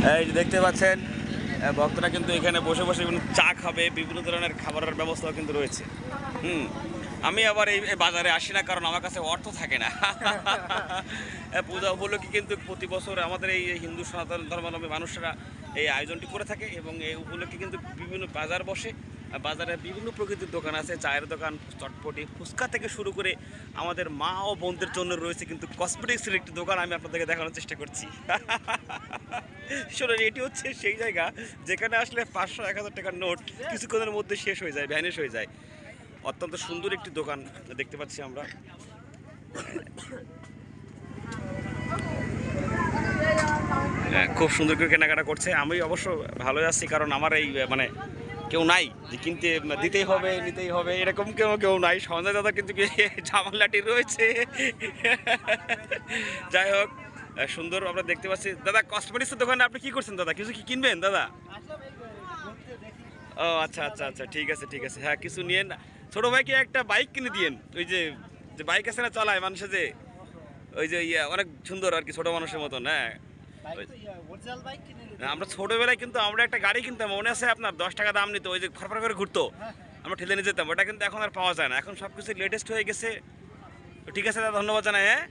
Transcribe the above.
এই যে দেখতে পাচ্ছেন ভক্তরা কিন্তু এখানে বসে বসে বিভিন্ন চা খাবে, বিভিন্ন ধরনের খাবারের ব্যবস্থাও কিন্তু রয়েছে। হুম। আমি আবার এই এই বাজারে আসি না, কারণ আমার কাছে অর্থ থাকে না। পূজা উপলক্ষে কিন্তু প্রতি বছর আমাদের এই হিন্দু সনাতন ধর্মাবলম্বী মানুষরা এই আয়োজনটি করে থাকে, এবং এই উপলক্ষে কিন্তু বিভিন্ন বাজার বসে। বাজারে বিভিন্ন প্রকৃতির দোকান আছে, চায়ের দোকান, চটপটি, ফুচকা থেকে শুরু করে আমাদের মা ও বোনদের জন্য রয়েছে কিন্তু কসমেটিক্সের একটি দোকান। আমি আপনাদেরকে দেখানোর চেষ্টা করছি। শোনেন, এটি হচ্ছে সেই জায়গা যেখানে আসলে 500-1000 টাকার নোট কিছুক্ষণের মধ্যে শেষ হয়ে যায়, ভ্যানিশ হয়ে যায়। অত্যন্ত সুন্দর একটি দোকান দেখতে পাচ্ছি আমরা। হ্যাঁ, খুব সুন্দর করে কেনাকাটা করছে। আমি অবশ্য ভালোই আছি, কারণ আমার এই মানে কেউ নাই যে কিনতে দিতেই হবে, নিতেই হবে, এরকম কেউ কেউ নাই। সঞ্জয় দাদা কিন্তু ঝামেলাটি রয়েছে। যাই হোক, সুন্দর আমরা দেখতে পাচ্ছি। দাদা, কসমেটিক্সের দোকানে আপনি কি করছেন দাদা? কিছু কি কিনবেন দাদা? ও আচ্ছা আচ্ছা আচ্ছা, ঠিক আছে ঠিক আছে। হ্যাঁ, কিছু নিয়েন। ছোট ভাইকে একটা বাইক কিনে দিয়েন। ওই যে যে বাইক আছে না, চালায় মানুষে যে, ওই যে অনেক সুন্দর আর কি, ছোট মানুষের মতন। হ্যাঁ, আমরা ছোটবেলায় কিন্তু আমরা একটা গাড়ি কিনতাম, মনে আছে আপনার? 10 টাকা দাম নিত, ওই যে ফরফর করে ঘুরতো, আমরা ঠেলে নিয়ে যেতাম। ওটা কিন্তু এখন আর পাওয়া যায় না, এখন সব কিছু লেটেস্ট হয়ে গেছে। তো ঠিক আছে দাদা, ধন্যবাদ জানাই। হ্যাঁ।